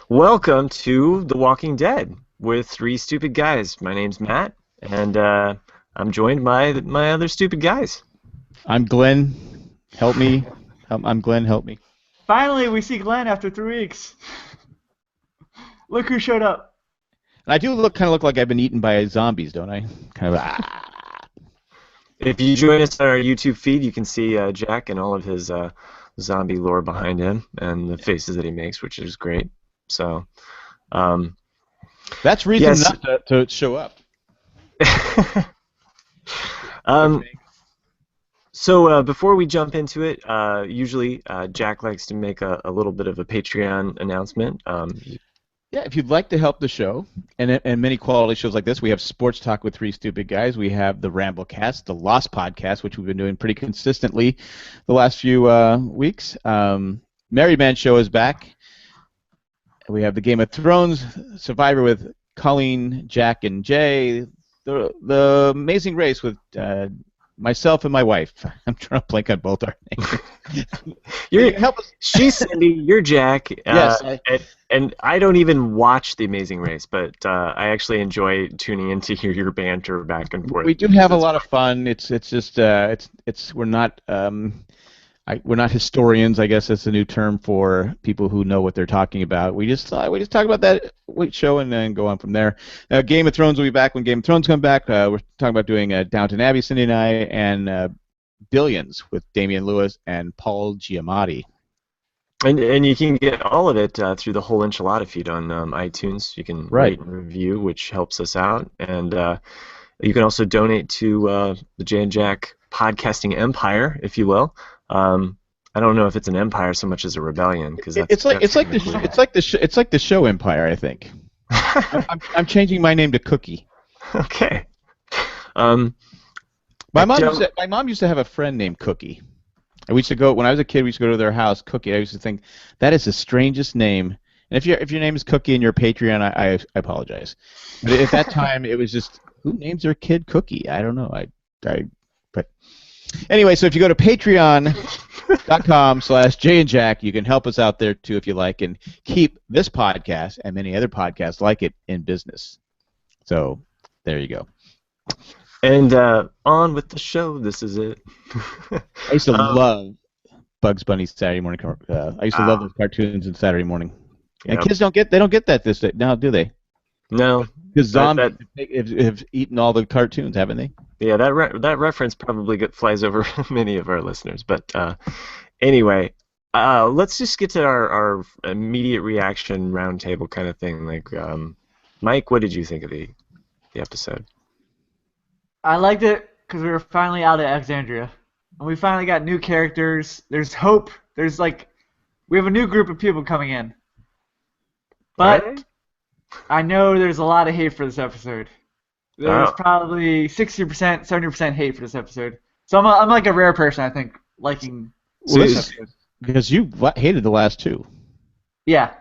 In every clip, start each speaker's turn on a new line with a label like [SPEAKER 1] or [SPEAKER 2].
[SPEAKER 1] Welcome to The Walking Dead with three stupid guys. My name's Matt, and I'm joined by my other stupid guys.
[SPEAKER 2] I'm Glenn. Help me. I'm Glenn. Help me.
[SPEAKER 3] Finally, we see Glenn after 3 weeks. Look who showed up.
[SPEAKER 2] And I do kind of look like I've been eaten by zombies, don't I? Kind of.
[SPEAKER 1] If you join us on our YouTube feed, you can see Jack and all of his zombie lore behind him and the faces that he makes, which is great. So,
[SPEAKER 2] That's reason enough to show up.
[SPEAKER 1] So before we jump into it, usually Jack likes to make a little bit of a Patreon announcement.
[SPEAKER 2] Yeah, if you'd like to help the show, and many quality shows like this, we have Sports Talk with Three Stupid Guys. We have the Ramblecast, the Lost Podcast, which we've been doing pretty consistently the last few weeks. Merry Man Show is back. We have the Game of Thrones Survivor with Colleen, Jack, and Jay. The Amazing Race with myself and my wife. I'm trying to blank on both our names.
[SPEAKER 1] Help us. She's Cindy. You're Jack.
[SPEAKER 2] Yes.
[SPEAKER 1] And I don't even watch The Amazing Race, but I actually enjoy tuning in to hear your banter back and forth.
[SPEAKER 2] We do have a lot of fun. It's just we're not historians. I guess that's a new term for people who know what they're talking about. We just talk about that show and then go on from there. Game of Thrones will be back when Game of Thrones come back. We're talking about doing Downton Abbey, Cindy and I, and Billions with Damian Lewis and Paul Giamatti.
[SPEAKER 1] And you can get all of it through the whole enchilada feed on iTunes. You can rate and review, which helps us out, and you can also donate to the Jay and Jack podcasting empire, if you will. I don't know if it's an empire so much as a rebellion, because
[SPEAKER 2] it's like the show Empire. I think. I'm changing my name to Cookie.
[SPEAKER 1] Okay.
[SPEAKER 2] My mom used to have a friend named Cookie. And we used to go when I was a kid. We used to go to their house, Cookie. I used to think that is the strangest name. And if your name is Cookie and you're Patreon, I apologize. But at that time, it was just who names their kid Cookie? I don't know. But anyway, so if you go to patreon.com/JayandJack, you can help us out there too if you like, and keep this podcast and many other podcasts like it in business. So there you go.
[SPEAKER 1] And on with the show. This is it.
[SPEAKER 2] I used to love Bugs Bunny Saturday morning. I used to love those cartoons on Saturday morning. And kids don't get that this day now, do they?
[SPEAKER 1] No.
[SPEAKER 2] Because zombies have eaten all the cartoons, haven't they?
[SPEAKER 1] Yeah, that reference probably flies over many of our listeners. But anyway, let's just get to our immediate reaction roundtable kind of thing. Like, Mike, what did you think of the episode?
[SPEAKER 3] I liked it because we were finally out of Alexandria. And we finally got new characters. There's hope. We have a new group of people coming in. But I know there's a lot of hate for this episode. There's probably 60%, 70% hate for this episode. So I'm like a rare person, I think, liking this episode.
[SPEAKER 2] Because you hated the last two.
[SPEAKER 3] Yeah.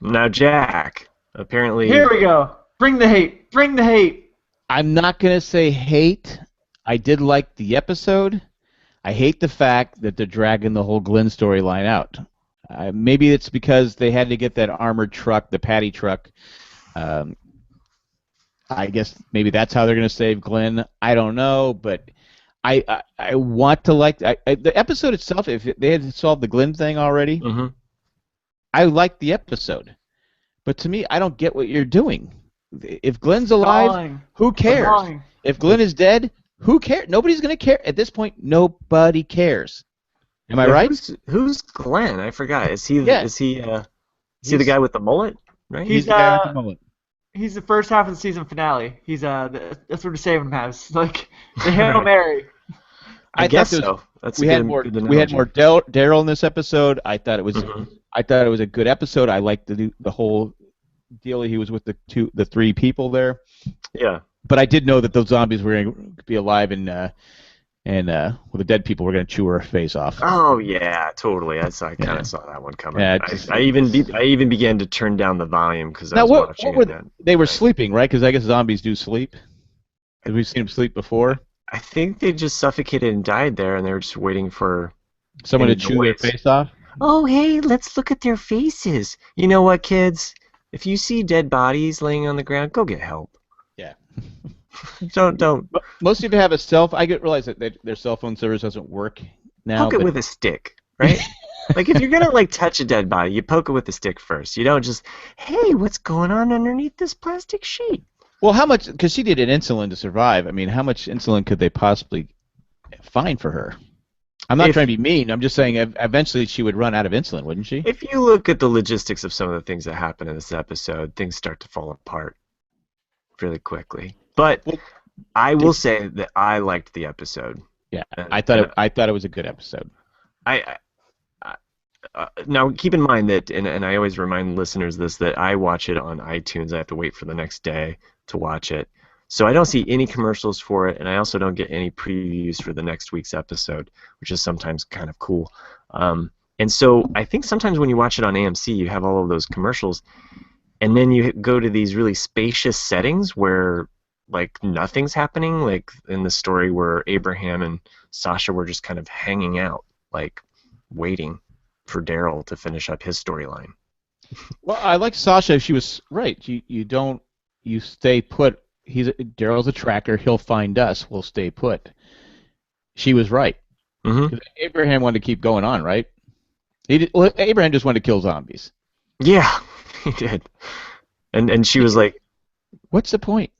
[SPEAKER 1] Now, Jack, apparently...
[SPEAKER 3] Here we go. Bring the hate. Bring the hate.
[SPEAKER 2] I'm not going to say hate. I did like the episode. I hate the fact that they're dragging the whole Glenn storyline out. Maybe it's because they had to get that armored truck, the Patty truck. I guess maybe that's how they're going to save Glenn. I don't know, but I want to like the episode itself. If they had solved the Glenn thing already, I liked the episode. But to me, I don't get what you're doing. If Glenn's alive, who cares? If Glenn is dead, who cares? Nobody's going to care. At this point, nobody cares. Am I right?
[SPEAKER 1] Who's Glenn? I forgot. Is he the guy with the mullet? Right?
[SPEAKER 3] He's
[SPEAKER 2] the guy with the mullet.
[SPEAKER 3] He's the first half of the season finale. He's that's what the saving has. Like the Hail Mary.
[SPEAKER 1] I guess so.
[SPEAKER 2] We had more Daryl in this episode. I thought it was a good episode. I liked the whole deal. He was with the three people there.
[SPEAKER 1] Yeah.
[SPEAKER 2] But I did know that those zombies were going to be alive and the dead people were going to chew her face off.
[SPEAKER 1] Oh yeah, totally. I kind of saw that one coming. Yeah, I even began to turn down the volume because I was watching it.
[SPEAKER 2] They were sleeping, right? Because I guess zombies do sleep. Have we seen them sleep before?
[SPEAKER 1] I think they just suffocated and died there, and they were just waiting for
[SPEAKER 2] someone to chew their face off.
[SPEAKER 1] Oh, hey, let's look at their faces. You know what, kids? If you see dead bodies laying on the ground, go get help.
[SPEAKER 2] Yeah.
[SPEAKER 1] Don't
[SPEAKER 2] Most people have a I realize that their cell phone service doesn't work now,
[SPEAKER 1] poke it
[SPEAKER 2] but
[SPEAKER 1] with a stick, right? Like if you're gonna like touch a dead body, you poke it with a stick first. You don't just, hey, what's going on underneath this plastic sheet?
[SPEAKER 2] well, how much? Because she needed insulin to survive. I mean, how much insulin could they possibly find for her? I'm not trying to be mean. I'm just saying eventually she would run out of insulin, wouldn't she?
[SPEAKER 1] If you look at the logistics of some of the things that happen in this episode, things start to fall apart really quickly. But I will say that I liked the episode.
[SPEAKER 2] Yeah, I thought it was a good episode.
[SPEAKER 1] Now keep in mind that, and I always remind listeners this, that I watch it on iTunes. I have to wait for the next day to watch it. So I don't see any commercials for it, and I also don't get any previews for the next week's episode, which is sometimes kind of cool. And so I think sometimes when you watch it on AMC, you have all of those commercials, and then you go to these really spacious settings where like nothing's happening, like in the story where Abraham and Sasha were just kind of hanging out, like waiting for Daryl to finish up his storyline.
[SPEAKER 2] Well, I like Sasha. She was right. You stay put. Daryl's a tracker. He'll find us. We'll stay put. She was right.
[SPEAKER 1] Mm-hmm.
[SPEAKER 2] Abraham wanted to keep going on, right? Abraham just wanted to kill zombies.
[SPEAKER 1] Yeah, he did. And she was like,
[SPEAKER 2] "What's the point?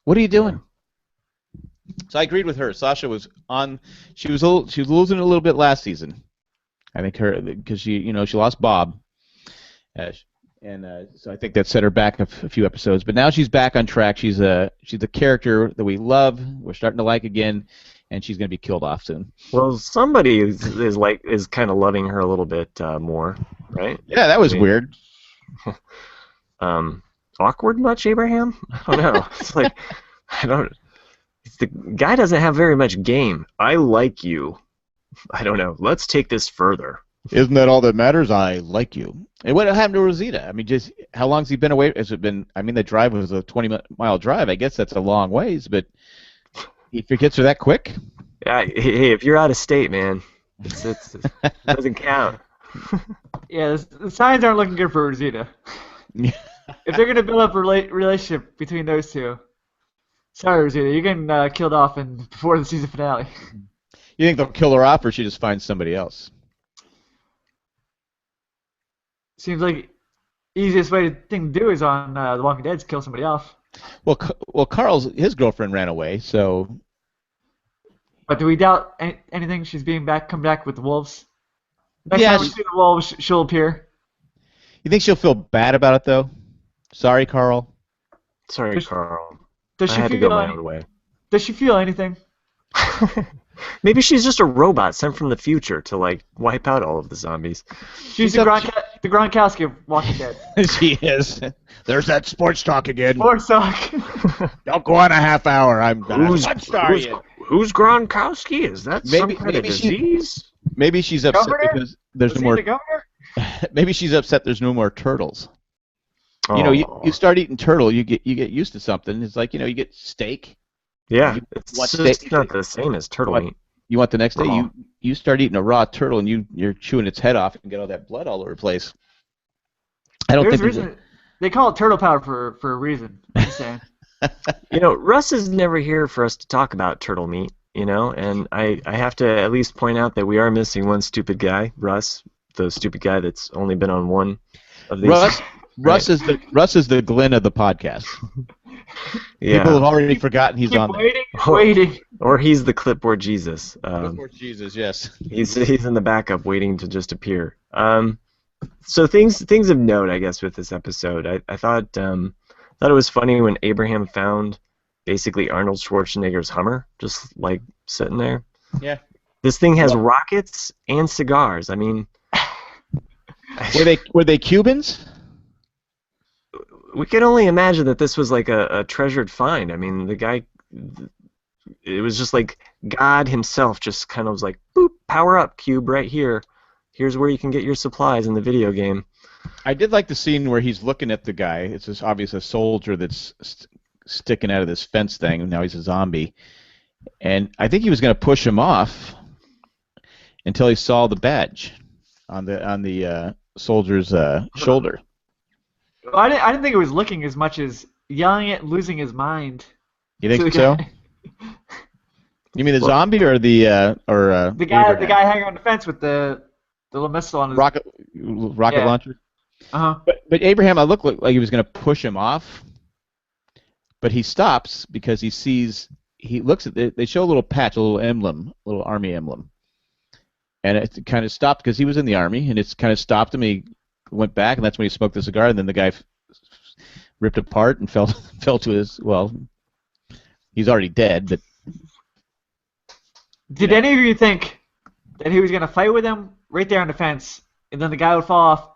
[SPEAKER 2] What are you doing?" So I agreed with her. Sasha was on. She was losing a little bit last season. I think because she lost Bob. So I think that set her back a few episodes, but now she's back on track. She's a character that we love. We're starting to like again, and she's going to be killed off soon.
[SPEAKER 1] Well, somebody is kind of loving her a little bit more, right?
[SPEAKER 2] Yeah, that was weird.
[SPEAKER 1] Awkward much, Abraham? I don't know. It's like the guy doesn't have very much game. I like you. I don't know. Let's take this further.
[SPEAKER 2] Isn't that all that matters? I like you. And what happened to Rosita? I mean, just how long's he been away? Has it been? I mean, the drive was a 20-mile drive. I guess that's a long ways, but he forgets her that quick.
[SPEAKER 1] Yeah. Hey, if you're out of state, man, it doesn't count.
[SPEAKER 3] Yeah, the signs aren't looking good for Rosita. If they're gonna build up a relationship between those two, sorry, Rosita, you're getting killed off before the season finale.
[SPEAKER 2] You think they'll kill her off, or she just finds somebody else?
[SPEAKER 3] Seems like easiest thing to do is on The Walking Dead is kill somebody off.
[SPEAKER 2] Well, his girlfriend ran away, so.
[SPEAKER 3] But do we doubt anything? She's come back with the wolves. Next
[SPEAKER 2] Yeah,
[SPEAKER 3] time we see the wolves, she'll appear.
[SPEAKER 2] You think she'll feel bad about it though? Sorry, Carl.
[SPEAKER 1] Sorry, Carl.
[SPEAKER 3] Does
[SPEAKER 1] I
[SPEAKER 3] she
[SPEAKER 1] had to
[SPEAKER 3] feel
[SPEAKER 1] go my own way.
[SPEAKER 3] Does she feel anything?
[SPEAKER 1] Maybe she's just a robot sent from the future to like wipe out all of the zombies.
[SPEAKER 3] She's the Gronkowski of Walking Dead.
[SPEAKER 2] She is. There's that sports talk again.
[SPEAKER 3] Sports talk.
[SPEAKER 2] Don't go on a half hour.
[SPEAKER 1] Who's Gronkowski? Is that some kind of disease?
[SPEAKER 2] Maybe she's upset because there's no more.
[SPEAKER 3] The governor?
[SPEAKER 2] Maybe she's upset there's no more turtles. You know, you start eating turtle, you get used to something. It's like, you get steak.
[SPEAKER 1] Yeah, it's just not the same as turtle meat.
[SPEAKER 2] You want the next day, you start eating a raw turtle and you're chewing its head off and get all that blood all over the place. I don't think
[SPEAKER 3] they call it turtle powder for a reason. I'm just saying.
[SPEAKER 1] Russ is never here for us to talk about turtle meat, and I have to at least point out that we are missing one stupid guy, Russ, the stupid guy that's only been on one of these.
[SPEAKER 2] Russ is the Glenn of the podcast.
[SPEAKER 1] Yeah.
[SPEAKER 2] People have already forgotten he's on
[SPEAKER 3] waiting.
[SPEAKER 1] Or he's the clipboard Jesus.
[SPEAKER 2] Clipboard Jesus, yes.
[SPEAKER 1] He's in the backup waiting to just appear. So things of note, I guess, with this episode. I thought it was funny when Abraham found basically Arnold Schwarzenegger's Hummer just like sitting there.
[SPEAKER 2] Yeah.
[SPEAKER 1] This thing has rockets and cigars. I mean,
[SPEAKER 2] were they Cubans?
[SPEAKER 1] We can only imagine that this was like a treasured find. I mean, the guy, it was just like God himself just kind of was like, boop, power up, Cube, right here. Here's where you can get your supplies in the video game.
[SPEAKER 2] I did like the scene where he's looking at the guy. It's just obvious a soldier that's sticking out of this fence thing, and now he's a zombie. And I think he was going to push him off until he saw the badge on the soldier's shoulder.
[SPEAKER 3] Well, I didn't think it was looking as much as yelling it and losing his mind.
[SPEAKER 2] You think
[SPEAKER 3] To the
[SPEAKER 2] so?
[SPEAKER 3] guy.
[SPEAKER 2] You mean the zombie or the
[SPEAKER 3] The guy
[SPEAKER 2] Abraham?
[SPEAKER 3] hanging on the fence with the little missile on his
[SPEAKER 2] rocket
[SPEAKER 3] Yeah.
[SPEAKER 2] launcher?
[SPEAKER 3] Uh-huh.
[SPEAKER 2] But Abraham, I looked like he was going to push him off, but he stops because he looks at they show a little patch, a little emblem, a little army emblem, and it kind of stopped because he was in the army, and it's kind of stopped him. He went back, and that's when he smoked the cigar, and then the guy ripped apart and fell to his he's already dead, but.
[SPEAKER 3] Did any of you think that he was going to fight with him right there on the fence, and then the guy would fall off,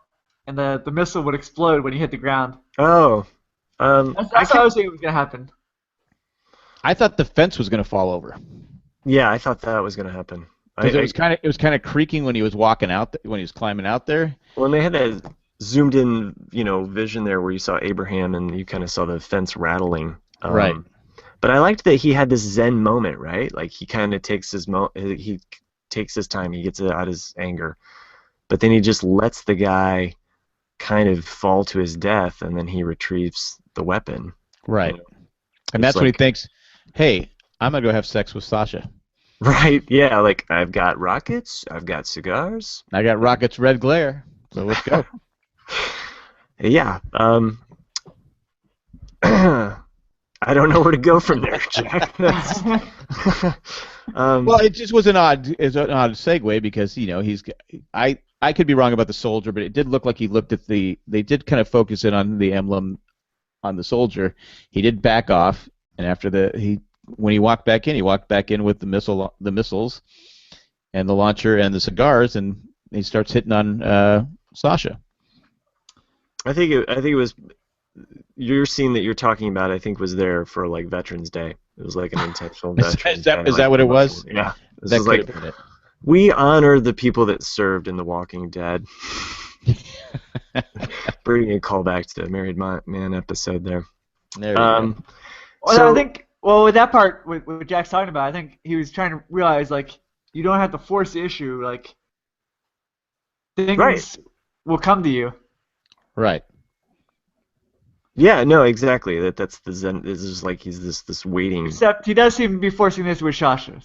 [SPEAKER 3] and the missile would explode when he hit the ground?
[SPEAKER 1] Oh.
[SPEAKER 3] That's what I was thinking was going to happen.
[SPEAKER 2] I thought the fence was going to fall over.
[SPEAKER 1] Yeah, I thought that was going to happen.
[SPEAKER 2] Because it was kind of creaking when he was walking out, when he was climbing out there.
[SPEAKER 1] Well, and they had that zoomed in, vision there where you saw Abraham and you kind of saw the fence rattling.
[SPEAKER 2] Right.
[SPEAKER 1] But I liked that he had this Zen moment, right? Like he kind of takes his he takes his time, he gets out his anger, but then he just lets the guy kind of fall to his death, and then he retrieves the weapon.
[SPEAKER 2] Right. And that's when he thinks, "Hey, I'm gonna go have sex with Sasha."
[SPEAKER 1] Right. Yeah. Like I've got rockets, I've got cigars,
[SPEAKER 2] I got rockets, red glare. So let's go.
[SPEAKER 1] Yeah. I don't know where to go from there, Jack.
[SPEAKER 2] Well, it just was an odd segue because I could be wrong about the soldier, but it did look like he looked at they did kind of focus in on the emblem on the soldier. He did back off, and after when he walked back in with the missiles, and the launcher and the cigars, and he starts hitting on Sasha.
[SPEAKER 1] I think it was. Your scene that you're talking about, I think, was there for like Veterans Day. It was like an intentional Veterans Day.
[SPEAKER 2] Is that what it was?
[SPEAKER 1] Yeah. This
[SPEAKER 2] that
[SPEAKER 1] is like
[SPEAKER 2] been it.
[SPEAKER 1] We honor the people that served in The Walking Dead. Bringing a callback to the Married Man episode there.
[SPEAKER 2] There you go.
[SPEAKER 3] Well, I think with that part, what Jack's talking about, I think he was trying to realize like you don't have to force the issue. Like things will come to you.
[SPEAKER 2] Right.
[SPEAKER 1] Yeah, no, exactly. That's the Zen. This is like he's this waiting.
[SPEAKER 3] Except he does seem to be forcing this with Sasha.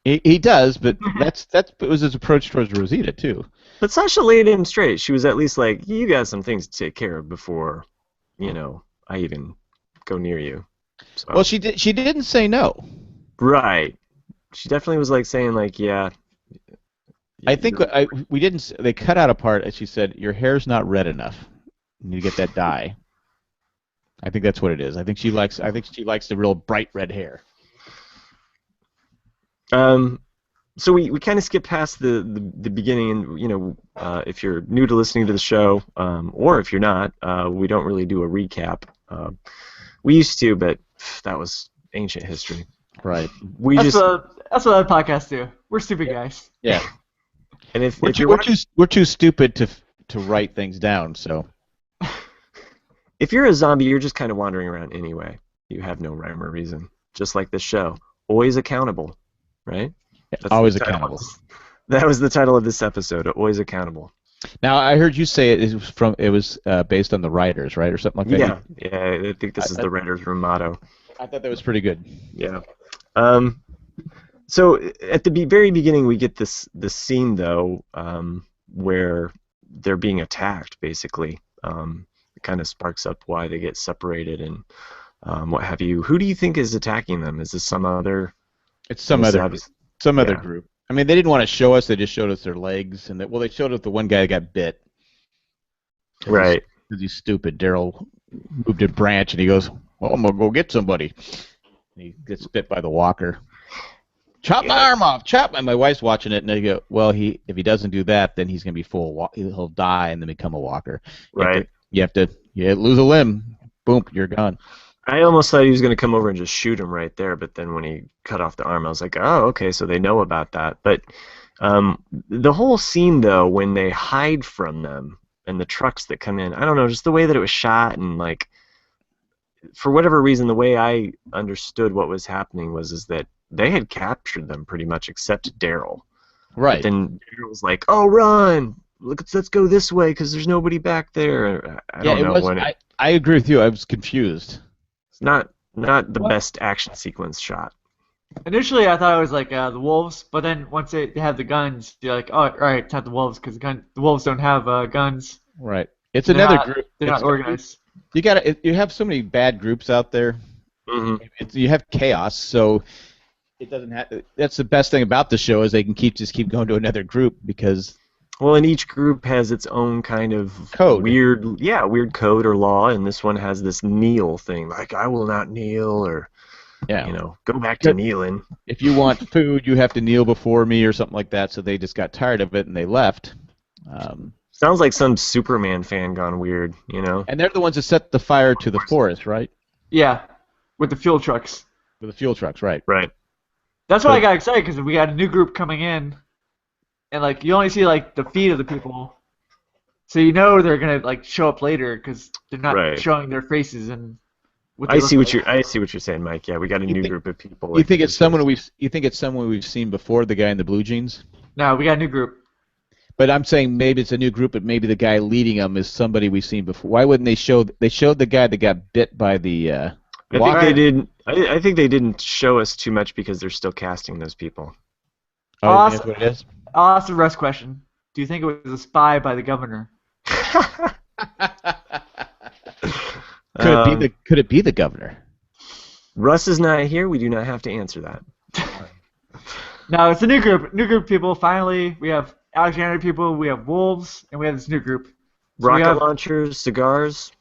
[SPEAKER 2] He does, but it was his approach towards Rosita too.
[SPEAKER 1] But Sasha laid him straight. She was at least like, you got some things to take care of before, I even go near you. So.
[SPEAKER 2] Well, she didn't say no.
[SPEAKER 1] Right. She definitely was like saying like, yeah.
[SPEAKER 2] I think we didn't. They cut out a part, and she said, "Your hair's not red enough. You need to get that dye." I think that's what it is. I think she likes the real bright red hair.
[SPEAKER 1] So we kind of skip past the beginning, and if you're new to listening to the show, or if you're not, we don't really do a recap. We used to, but that was ancient history.
[SPEAKER 2] Right.
[SPEAKER 3] That's what other podcasts do. We're stupid guys.
[SPEAKER 2] Yeah.
[SPEAKER 1] And if
[SPEAKER 2] we're too stupid to write things down, so.
[SPEAKER 1] If you're a zombie, you're just kind of wandering around anyway. You have no rhyme or reason. Just like this show. Always accountable, right?
[SPEAKER 2] That's always accountable.
[SPEAKER 1] That was the title of this episode, Always Accountable.
[SPEAKER 2] Now, I heard you say it was based on the writers, right, or something like that?
[SPEAKER 1] Yeah, I think this is the writer's room motto.
[SPEAKER 2] I thought that was pretty good.
[SPEAKER 1] Yeah. So at the very beginning, we get this scene, though, where they're being attacked, basically. It kind of sparks up why they get separated and what have you. Who do you think is attacking them? Is this some other?
[SPEAKER 2] It's some other group. I mean, they didn't want to show us. They just showed us their legs, and they showed us the one guy that got bit.
[SPEAKER 1] Right.
[SPEAKER 2] Because he's stupid. Daryl moved a branch, and he goes, "Well, I'm gonna go get somebody." And he gets bit by the walker. Chop my arm off! Chop my. My wife's watching it, and they go, "Well, if he doesn't do that, then he's gonna be he'll die and then become a walker."
[SPEAKER 1] Right.
[SPEAKER 2] You have to lose a limb. Boom, you're gone.
[SPEAKER 1] I almost thought he was going to come over and just shoot him right there, but then when he cut off the arm, I was like, oh, okay, so they know about that. But the whole scene, though, when they hide from them and the trucks that come in, I don't know, just the way that it was shot and, like, for whatever reason, the way I understood what was happening is that they had captured them pretty much except Daryl.
[SPEAKER 2] Right.
[SPEAKER 1] But then Daryl's like, "Oh, run! Let's go this way because there's nobody back there." I
[SPEAKER 2] Yeah,
[SPEAKER 1] don't
[SPEAKER 2] it
[SPEAKER 1] know
[SPEAKER 2] was.
[SPEAKER 1] when
[SPEAKER 2] I agree with you. I was confused.
[SPEAKER 1] it's not the
[SPEAKER 3] What?
[SPEAKER 1] best action sequence shot.
[SPEAKER 3] Initially, I thought it was like the wolves, but then once they have the guns, you're like, oh, all right, it's not the wolves because the wolves don't have guns.
[SPEAKER 2] Right. It's
[SPEAKER 3] They're
[SPEAKER 2] another
[SPEAKER 3] not,
[SPEAKER 2] group.
[SPEAKER 3] they're not organized.
[SPEAKER 2] You have so many bad groups out there.
[SPEAKER 1] Hmm.
[SPEAKER 2] You have chaos, so it doesn't have. That's the best thing about the show is they can just keep going to another group because
[SPEAKER 1] Well, and each group has its own kind of
[SPEAKER 2] Code.
[SPEAKER 1] weird code or law, and this one has this kneel thing, like I will not kneel, or go back to kneeling.
[SPEAKER 2] if you want food, you have to kneel before me or something like that. So they just got tired of it and they left.
[SPEAKER 1] Sounds like some Superman fan gone weird,
[SPEAKER 2] And they're the ones that set the fire to the forest, right?
[SPEAKER 3] Yeah, with the fuel trucks.
[SPEAKER 2] With the fuel trucks, right?
[SPEAKER 1] Right.
[SPEAKER 3] That's why I got excited because we got a new group coming in, and like you only see like the feet of the people, so you know they're gonna like show up later because they're not showing their faces and.
[SPEAKER 1] I see what you're saying, Mike. Yeah, we got a new group of people.
[SPEAKER 2] You think it's someone we've seen before, the guy in the blue jeans?
[SPEAKER 3] No, we got a new group.
[SPEAKER 2] But I'm saying maybe it's a new group, but maybe the guy leading them is somebody we've seen before. Why wouldn't they show? They showed the guy that got bit by the.
[SPEAKER 1] I think they did. I think they didn't show us too much because they're still casting those people.
[SPEAKER 2] Oh, that's what it is.
[SPEAKER 3] I'll ask the Russ question. Do you think it was a spy by the governor?
[SPEAKER 2] Could it be the governor?
[SPEAKER 1] Russ is not here. We do not have to answer that.
[SPEAKER 3] No, it's a new group. New group of people. Finally, we have Alexandria people. We have wolves, and we have this new group. So
[SPEAKER 1] Rocket launchers, cigars.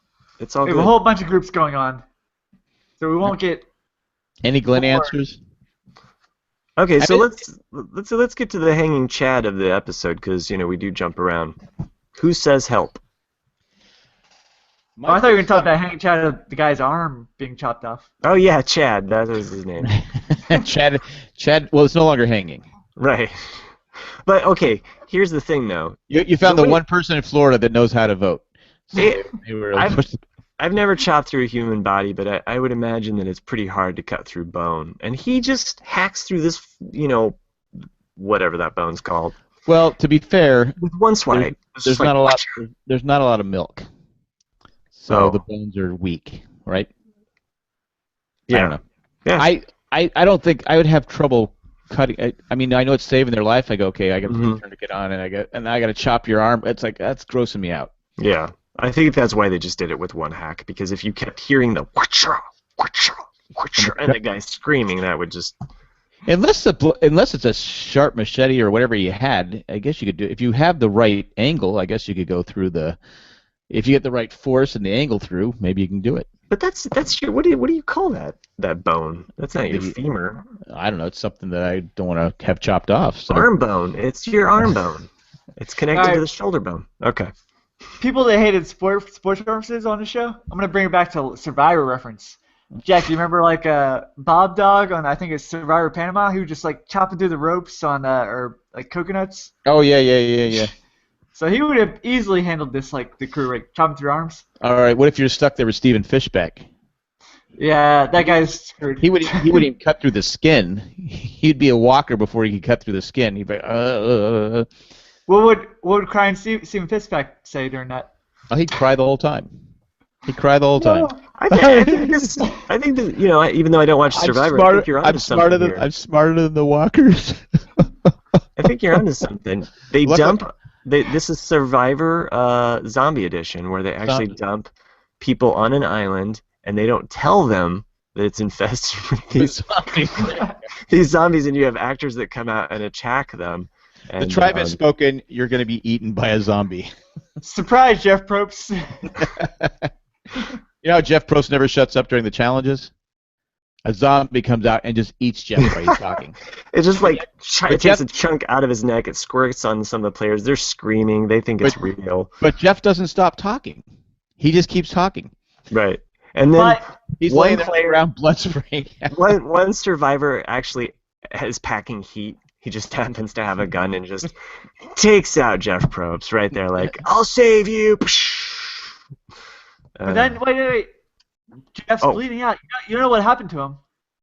[SPEAKER 1] It's all
[SPEAKER 3] we
[SPEAKER 1] good.
[SPEAKER 3] have a whole bunch of groups going on. So we won't get
[SPEAKER 2] any Glenn answers.
[SPEAKER 1] Okay, so let's get to the hanging chad of the episode because we do jump around. Who says help?
[SPEAKER 3] Oh, I thought you were going to talk about hanging Chad of the guy's arm being chopped off.
[SPEAKER 1] Oh yeah, Chad. That was his name.
[SPEAKER 2] Chad. Well, it's no longer hanging.
[SPEAKER 1] Right. But okay, here's the thing though.
[SPEAKER 2] You found the one person in Florida that knows how to vote. So
[SPEAKER 1] I've never chopped through a human body, but I would imagine that it's pretty hard to cut through bone. And he just hacks through this, whatever that bone's called.
[SPEAKER 2] Well, to be fair,
[SPEAKER 1] with one swipe,
[SPEAKER 2] there's not a lot. There's not a lot of milk, so the bones are weak, right?
[SPEAKER 1] Yeah.
[SPEAKER 2] I don't know.
[SPEAKER 1] Yeah.
[SPEAKER 2] I don't think I would have trouble cutting. I mean, I know it's saving their life. I go, okay, I got to turn to get on, and I got to chop your arm. It's like that's grossing me out.
[SPEAKER 1] Yeah. I think that's why they just did it with one hack, because if you kept hearing the whatcha, whatcha, whatcha, and the guy screaming, that would just...
[SPEAKER 2] Unless it's a sharp machete or whatever you had, I guess you could do it. If you have the right angle, I guess you could go through the... If you get the right force and the angle through, maybe you can do it.
[SPEAKER 1] But that's your... What do you call that bone? That's not your femur.
[SPEAKER 2] I don't know. It's something that I don't want to have chopped off. So.
[SPEAKER 1] Arm bone. It's your arm bone. It's connected to the shoulder bone. Okay.
[SPEAKER 3] People that hated sports references on the show, I'm gonna bring it back to Survivor reference. Jack, do you remember like Bob Dog on I think it's Survivor Panama, who just like chopping through the ropes on or like coconuts?
[SPEAKER 2] Oh yeah.
[SPEAKER 3] So he would have easily handled this like the crew, like chopping through arms.
[SPEAKER 2] All right, what if you're stuck there with Stephen Fishbeck?
[SPEAKER 3] Yeah, that guy's screwed.
[SPEAKER 2] He wouldn't even cut through the skin. He'd be a walker before he could cut through the skin. He'd be like,
[SPEAKER 3] What would crying Stephen Fishbeck say during that?
[SPEAKER 2] Oh, he'd cry the whole time. He'd cry the whole time.
[SPEAKER 1] I think that even though I don't watch Survivor, I think you're onto something here.
[SPEAKER 2] I'm smarter than the walkers.
[SPEAKER 1] I think you're onto something. This is Survivor Zombie Edition, where they actually dump people on an island, and they don't tell them that it's infested with these zombies, and you have actors that come out and attack them. And,
[SPEAKER 2] the tribe has spoken. You're going to be eaten by a zombie.
[SPEAKER 3] Surprise, Jeff Probst.
[SPEAKER 2] You know how Jeff Probst never shuts up during the challenges? A zombie comes out and just eats Jeff while he's talking.
[SPEAKER 1] It's just like it takes a chunk out of his neck. It squirts on some of the players. They're screaming. They think it's real.
[SPEAKER 2] But Jeff doesn't stop talking. He just keeps talking.
[SPEAKER 1] Right. And then
[SPEAKER 2] he's laying there around blood spraying.
[SPEAKER 1] one survivor actually is packing heat. He just happens to have a gun and just takes out Jeff Probst right there, like, I'll save you.
[SPEAKER 3] But then, wait. Jeff's bleeding out. You don't know what happened to him.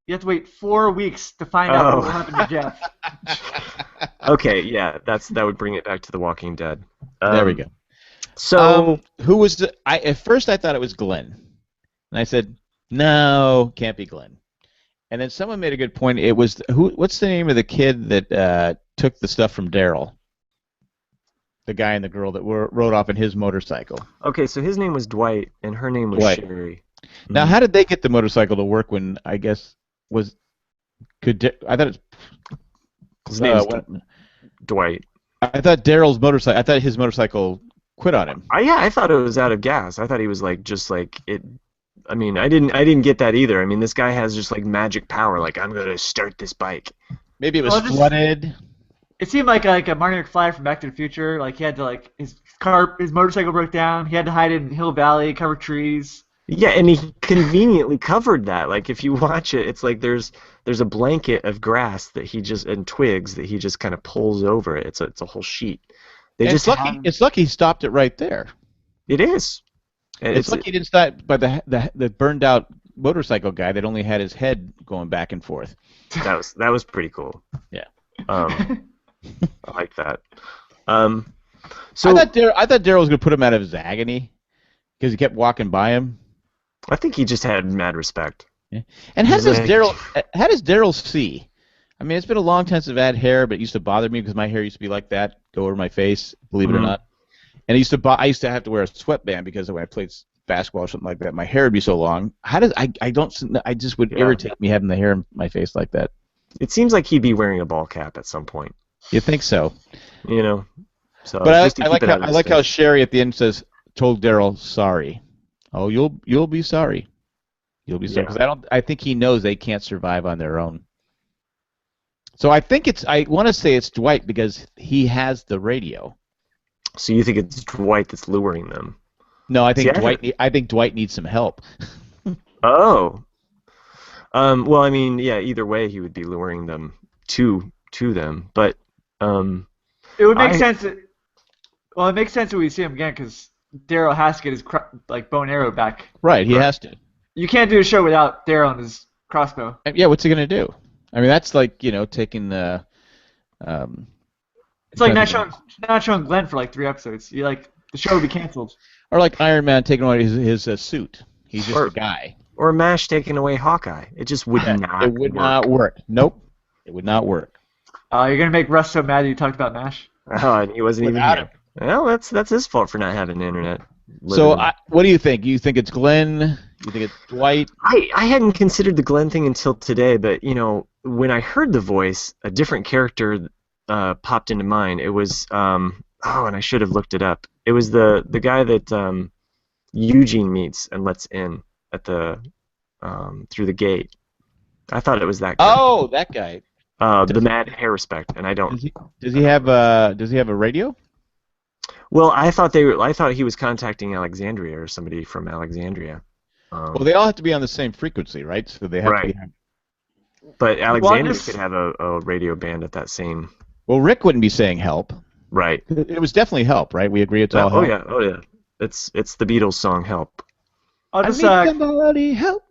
[SPEAKER 3] You have to wait 4 weeks to find out what happened to Jeff.
[SPEAKER 1] Okay, yeah, that would bring it back to The Walking Dead.
[SPEAKER 2] There we go.
[SPEAKER 1] So
[SPEAKER 2] who was at first I thought it was Glenn, and I said no, can't be Glenn. And then someone made a good point. It was what's the name of the kid that took the stuff from Daryl? The guy and the girl that rode off in his motorcycle.
[SPEAKER 1] okay, so his name was Dwight, and her name was
[SPEAKER 2] Dwight.
[SPEAKER 1] Sherry.
[SPEAKER 2] Now, how did they get the motorcycle to work when I guess I thought it's
[SPEAKER 1] His name's Dwight.
[SPEAKER 2] I thought Daryl's motorcycle. I thought his motorcycle quit on him.
[SPEAKER 1] Yeah, I thought it was out of gas. I thought he was just like it. I mean, I didn't get that either. I mean, this guy has just like magic power. Like, I'm gonna start this bike.
[SPEAKER 2] Maybe it was flooded.
[SPEAKER 3] It seemed like a Marty McFly from Back to the Future. Like he had to his motorcycle broke down. He had to hide in Hill Valley, cover trees.
[SPEAKER 1] Yeah, and he conveniently covered that. Like if you watch it, it's like there's a blanket of grass that and twigs that he just kind of pulls over it. It's a whole sheet.
[SPEAKER 2] It's lucky he stopped it right there.
[SPEAKER 1] It is.
[SPEAKER 2] It's lucky he didn't stop by the burned out motorcycle guy that only had his head going back and forth.
[SPEAKER 1] That was pretty cool.
[SPEAKER 2] Yeah.
[SPEAKER 1] I like that. So
[SPEAKER 2] I thought Daryl was gonna put him out of his agony because he kept walking by him.
[SPEAKER 1] I think he just had mad respect.
[SPEAKER 2] Yeah. And how does Daryl see? I mean, it's been a long time since I've had hair, but it used to bother me because my hair used to be like that, go over my face, believe it or not. And I used to have to wear a sweatband because when I played basketball or something like that, my hair would be so long. I just would irritate me having the hair in my face like that.
[SPEAKER 1] It seems like he'd be wearing a ball cap at some point.
[SPEAKER 2] You think so?
[SPEAKER 1] You know. So
[SPEAKER 2] but I like how Sherry at the end told Daryl sorry. Oh, you'll be sorry. You'll be sorry because I think he knows they can't survive on their own. So I want to say it's Dwight because he has the radio.
[SPEAKER 1] So you think it's Dwight that's luring them?
[SPEAKER 2] No, I think Dwight needs some help.
[SPEAKER 1] Oh. Well, I mean, yeah. Either way, he would be luring them to them, but
[SPEAKER 3] it would make sense. Well, it makes sense when we see him again because Daryl has to get his bow and arrow back.
[SPEAKER 2] Right, he has to.
[SPEAKER 3] You can't do a show without Daryl and his crossbow.
[SPEAKER 2] Yeah, what's he gonna do? I mean, that's like taking the.
[SPEAKER 3] It's like not showing Glenn for 3 episodes. The show would be canceled.
[SPEAKER 2] Or like Iron Man taking away his suit. He's just a guy.
[SPEAKER 1] Or MASH taking away Hawkeye. It just would not. It
[SPEAKER 2] would not work. Nope. It would not work.
[SPEAKER 3] You're gonna make Russ so mad that you talked about MASH.
[SPEAKER 1] Oh, and he wasn't even here. Well, that's his fault for not having the internet.
[SPEAKER 2] So, what do you think? You think it's Glenn? You think it's Dwight?
[SPEAKER 1] I hadn't considered the Glenn thing until today, but when I heard the voice, a different character popped into mind. It was and I should have looked it up. It was the guy that Eugene meets and lets in at the through the gate. I thought it was that guy.
[SPEAKER 2] Oh, that guy.
[SPEAKER 1] The mad hair respect, and I don't.
[SPEAKER 2] Does he have a radio?
[SPEAKER 1] Well, I thought he was contacting Alexandria or somebody from Alexandria.
[SPEAKER 2] Well, they all have to be on the same frequency, right? So they have to be.
[SPEAKER 1] But Alexandria could have a radio band at that same.
[SPEAKER 2] Well, Rick wouldn't be saying help.
[SPEAKER 1] Right.
[SPEAKER 2] It was definitely help, right? We agree it's all help.
[SPEAKER 1] Oh yeah. It's the Beatles song "Help."
[SPEAKER 3] I'll just
[SPEAKER 2] somebody help.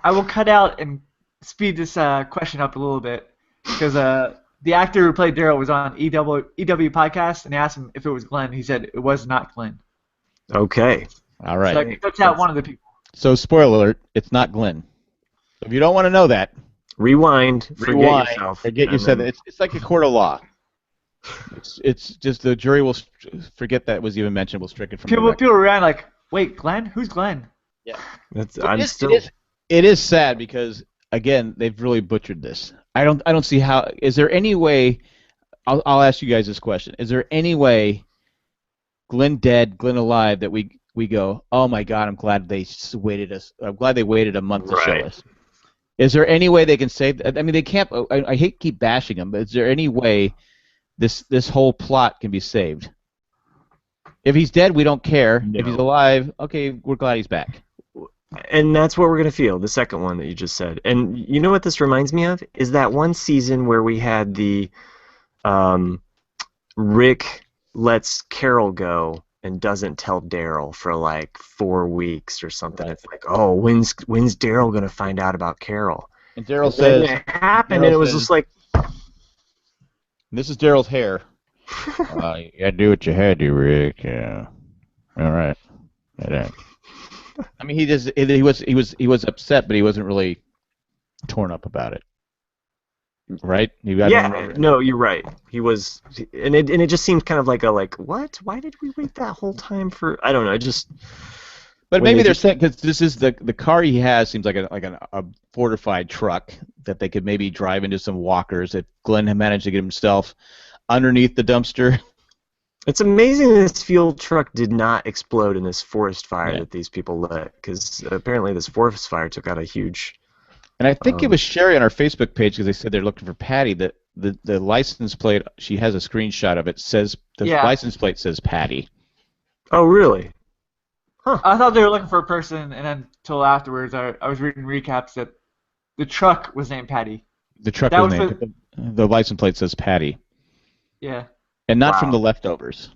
[SPEAKER 3] I will cut out and speed this question up a little bit because the actor who played Daryl was on EW podcast and they asked him if it was Glenn. He said it was not Glenn.
[SPEAKER 1] Okay.
[SPEAKER 2] All right.
[SPEAKER 3] So that cuts out one of the people.
[SPEAKER 2] So spoiler alert, it's not Glenn. So if you don't want to know that,
[SPEAKER 1] rewind. Forget yourself.
[SPEAKER 2] Forget you said that. It's like a court of law. It's just the jury will forget that was even mentioned. Will strike it from
[SPEAKER 3] people around like, wait, Glenn? Who's Glenn?
[SPEAKER 2] Yeah.
[SPEAKER 1] It
[SPEAKER 2] is sad because again they've really butchered this. I don't see how. Is there any way? I'll ask you guys this question. Is there any way Glenn dead, Glenn alive that we go, oh my God, I'm glad they waited us. I'm glad they waited a month to show us. Is there any way they can save? I mean, they can't. I hate to keep bashing them, but is there any way this whole plot can be saved? If he's dead, we don't care. No. If he's alive, okay, we're glad he's back.
[SPEAKER 1] And that's what we're going to feel, the second one that you just said. And you know what this reminds me of? Is that one season where we had the Rick lets Carol go and doesn't tell Daryl for 4 weeks or something. Right. It's like, oh, when's Daryl going to find out about Carol?
[SPEAKER 2] And Daryl says...
[SPEAKER 1] it happened, and it was just like...
[SPEAKER 2] This is Daryl's hair. You gotta do what you had to, Rick. Yeah. All right. I mean, he was upset, but he wasn't really torn up about it, right?
[SPEAKER 1] No, you're right. He was, and it just seemed kind of like what? Why did we wait that whole time for? I don't know.
[SPEAKER 2] But maybe they're saying because this is the car he has seems like a fortified truck that they could maybe drive into some walkers that Glenn had managed to get himself underneath the dumpster.
[SPEAKER 1] It's amazing this fuel truck did not explode in this forest fire that these people lit, because apparently this forest fire took out a huge.
[SPEAKER 2] And I think it was Sherry on our Facebook page because they said they're looking for Patty. The license plate, she has a screenshot of it. Says license plate says Patty.
[SPEAKER 1] Oh, really? Huh.
[SPEAKER 3] I thought they were looking for a person, and then until afterwards, I was reading recaps that the truck was named Patty.
[SPEAKER 2] The truck was named. The license plate says Patty.
[SPEAKER 3] Yeah.
[SPEAKER 2] And not from The Leftovers.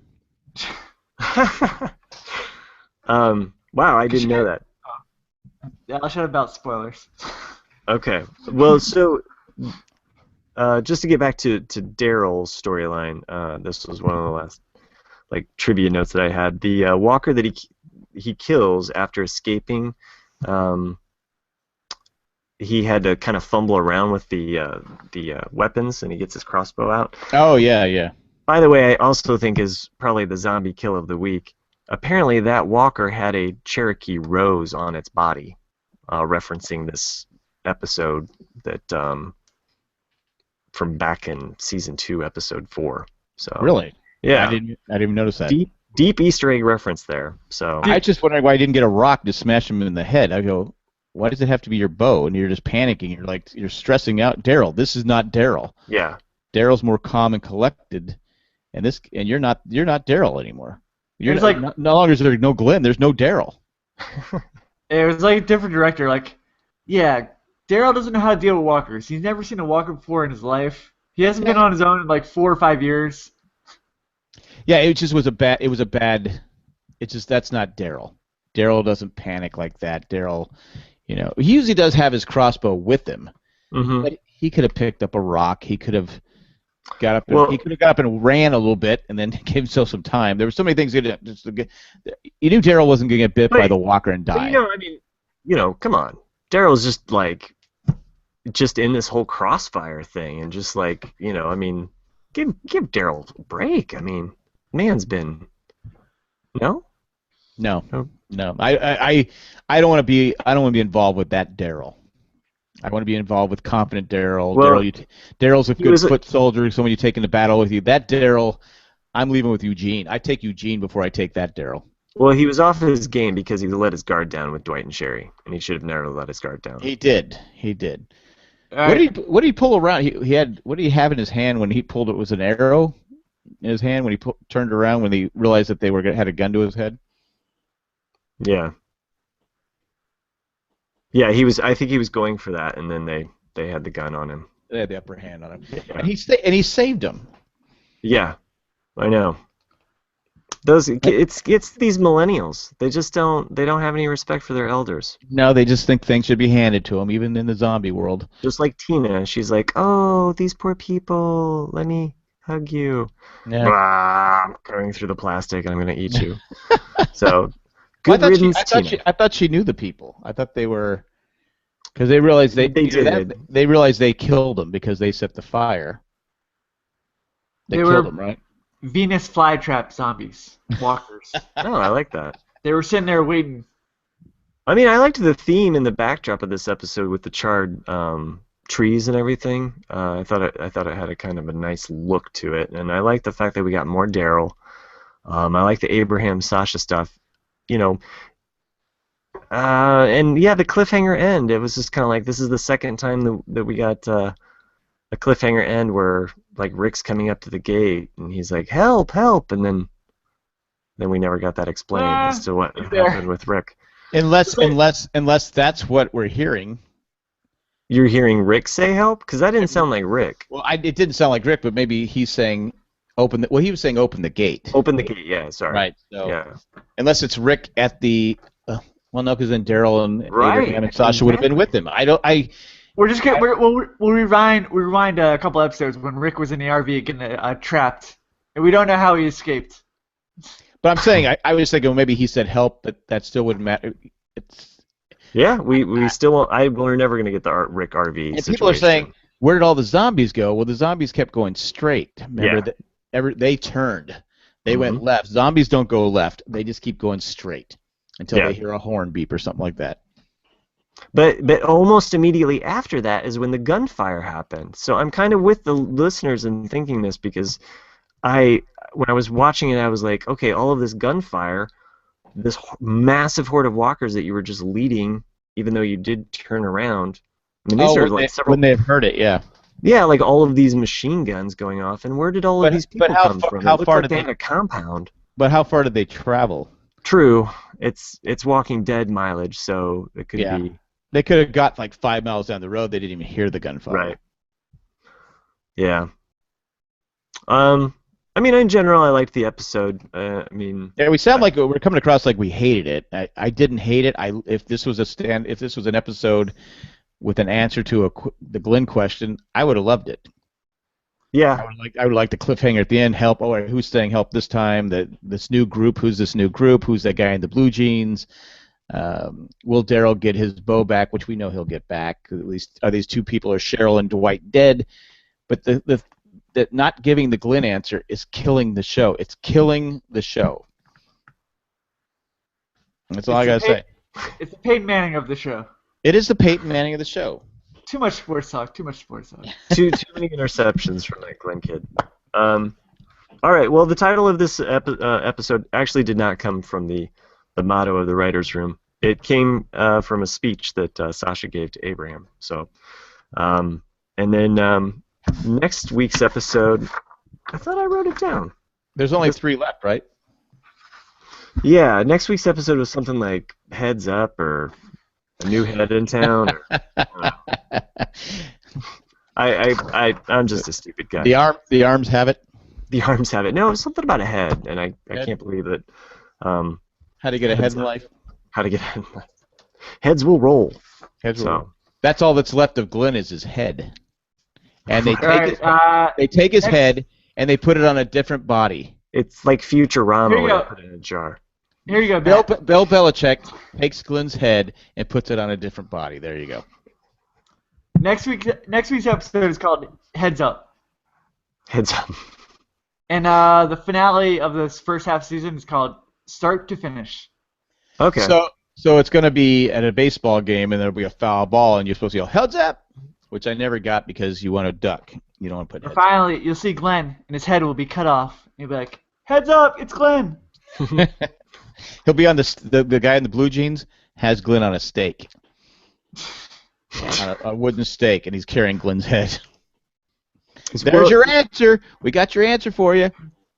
[SPEAKER 1] Wow, I didn't know that.
[SPEAKER 3] Yeah, I'll shut about spoilers.
[SPEAKER 1] Okay. Well, so just to get back to Daryl's storyline, this was one of the last trivia notes that I had. The walker that he kills after escaping, he had to kind of fumble around with the weapons, and he gets his crossbow out.
[SPEAKER 2] Oh yeah.
[SPEAKER 1] By the way, I also think is probably the zombie kill of the week. Apparently, that walker had a Cherokee rose on its body, referencing this episode that from back in season 2, episode 4. So
[SPEAKER 2] really,
[SPEAKER 1] yeah,
[SPEAKER 2] I didn't even notice that.
[SPEAKER 1] Deep Easter egg reference there. So
[SPEAKER 2] I just wondering why I didn't get a rock to smash him in the head. I go, why does it have to be your bow? And you're just panicking. You're stressing out. Daryl, this is not Daryl.
[SPEAKER 1] Yeah,
[SPEAKER 2] Daryl's more calm and collected. And you're not Daryl anymore. You're no longer is there no Glenn. There's no Daryl.
[SPEAKER 3] It was like a different director. Yeah, Daryl doesn't know how to deal with walkers. He's never seen a walker before in his life. He hasn't been on his own in 4 or 5 years.
[SPEAKER 2] Yeah, it just was a bad. It was a bad. It's just that's not Daryl. Daryl doesn't panic like that. Daryl, he usually does have his crossbow with him, but he could have picked up a rock. He could have. He could have got up and ran a little bit and then gave himself some time. There were so many things. You knew Daryl wasn't going to get bit by the walker and die.
[SPEAKER 1] Come on. Daryl's just in this whole crossfire thing, and just give Daryl a break. I mean, man's been. No. I don't want to be. I don't want to be involved with that Daryl. I want to be involved with confident Daryl. Well,
[SPEAKER 2] Daryl's a good foot soldier, someone you take into battle with you. That Daryl, I'm leaving with Eugene. I take Eugene before I take that Daryl.
[SPEAKER 1] Well, he was off his game because he let his guard down with Dwight and Sherry, and he should have never let his guard down.
[SPEAKER 2] He did. What did he pull around? What did he have in his hand when he pulled it? Was an arrow in his hand when he turned around when he realized that they had a gun to his head?
[SPEAKER 1] Yeah. Yeah, I think he was going for that, and then they had the gun on him.
[SPEAKER 2] They had the upper hand on him, and he saved him.
[SPEAKER 1] Yeah, I know. It's these millennials. They don't have any respect for their elders.
[SPEAKER 2] No, they just think things should be handed to them, even in the zombie world.
[SPEAKER 1] Just like Tina, she's like, "Oh, these poor people. Let me hug you."
[SPEAKER 2] Yeah.
[SPEAKER 1] I'm going through the plastic, and I'm going to eat you. So. Good riddance,
[SPEAKER 2] I thought she knew the people. I thought they were, because they realized they realized they killed them because they set the fire. They killed them, right?
[SPEAKER 3] Venus flytrap zombies, walkers.
[SPEAKER 1] Oh, I like that.
[SPEAKER 3] They were sitting there waiting.
[SPEAKER 1] I mean, I liked the theme and the backdrop of this episode with the charred trees and everything. I thought it had a kind of a nice look to it, and I like the fact that we got more Daryl. I like the Abraham Sasha stuff. And the cliffhanger end. It was just kind of like this is the second time that we got a cliffhanger end where Rick's coming up to the gate and he's like, "Help, help!" and then we never got that explained as to what happened with Rick.
[SPEAKER 2] Unless that's what we're hearing.
[SPEAKER 1] You're hearing Rick say help? Because that didn't sound like Rick.
[SPEAKER 2] Well, it didn't sound like Rick, but maybe he's saying. He was saying open the gate.
[SPEAKER 1] Open the gate, yeah, sorry.
[SPEAKER 2] Right, so
[SPEAKER 1] yeah.
[SPEAKER 2] Unless it's Rick at the, no, because then Daryl and Abraham and Sasha would have been with him.
[SPEAKER 3] We're just gonna we'll rewind a couple episodes when Rick was in the RV getting trapped, and we don't know how he escaped.
[SPEAKER 2] But I'm saying I was thinking maybe he said help, but that still wouldn't matter. It's
[SPEAKER 1] Yeah, we still won't. We're never gonna get the Rick RV
[SPEAKER 2] and
[SPEAKER 1] situation.
[SPEAKER 2] people are saying, where did all the zombies go? Well, the zombies kept going straight. Remember they turned. They went left. Zombies don't go left. They just keep going straight until they hear a horn beep or something like that.
[SPEAKER 1] But almost immediately after that is when the gunfire happened. So I'm kind of with the listeners in thinking this because when I was watching it, I was like, okay, all of this gunfire, this massive horde of walkers that you were just leading, even though you did turn around. I mean, these are like several.
[SPEAKER 2] When they've heard it, yeah.
[SPEAKER 1] Yeah, like all of these machine guns going off, and where did all of these people come from?
[SPEAKER 2] How far
[SPEAKER 1] did they had a compound?
[SPEAKER 2] But how far did they travel?
[SPEAKER 1] True, it's Walking Dead mileage, so it could be.
[SPEAKER 2] They could have got like 5 miles down the road. They didn't even hear the gunfire.
[SPEAKER 1] Right. Yeah. I mean, in general, I liked the episode.
[SPEAKER 2] Yeah, we sound like we're coming across like we hated it. I didn't hate it. If this was an episode with an answer to the Glenn question, I would have loved it.
[SPEAKER 1] Yeah.
[SPEAKER 2] I would like the cliffhanger at the end. Help! Oh, who's saying help this time? This new group. Who's this new group? Who's that guy in the blue jeans? Will Daryl get his bow back? Which we know he'll get back. At least are these two people, are Cheryl and Dwight, dead? But that not giving the Glenn answer is killing the show. It's killing the show. That's all I gotta say.
[SPEAKER 3] It's the Peyton Manning of the show.
[SPEAKER 2] It is the Peyton Manning of the show.
[SPEAKER 3] Too much sports talk. Too
[SPEAKER 1] too many interceptions from that Glenn kid. All right. Well, the title of this episode actually did not come from the motto of the writers' room. It came from a speech that Sasha gave to Abraham. So, and then next week's episode, I thought I wrote it down.
[SPEAKER 2] There's only 3 left, right?
[SPEAKER 1] Yeah. Next week's episode was something like Heads Up or A New Head in Town. I'm just a stupid guy.
[SPEAKER 2] The arms have it.
[SPEAKER 1] The arms have it. No, it's something about a head, and I can't believe it.
[SPEAKER 2] How to get ahead in life?
[SPEAKER 1] How to get ahead in life. Heads will roll.
[SPEAKER 2] Heads will roll. That's all that's left of Glenn is his head. And they take his head and they put it on a different body.
[SPEAKER 1] It's like Futurama when they put it in a jar.
[SPEAKER 3] Here you go,
[SPEAKER 2] Bill Belichick takes Glenn's head and puts it on a different body. There you go.
[SPEAKER 3] Next week's episode is called Heads Up.
[SPEAKER 1] Heads Up.
[SPEAKER 3] And the finale of this first half season is called Start to Finish.
[SPEAKER 1] Okay.
[SPEAKER 2] So it's going to be at a baseball game, and there'll be a foul ball, and you're supposed to yell, "Heads up!" Which I never got because you want to duck. You don't want to put heads
[SPEAKER 3] finally, you'll see Glenn, and his head will be cut off. And he'll be like, "Heads up, it's Glenn!"
[SPEAKER 2] He'll be on the guy in the blue jeans has Glenn on a stake. On a wooden stake, and he's carrying Glenn's head. There's your answer. We got your answer for you.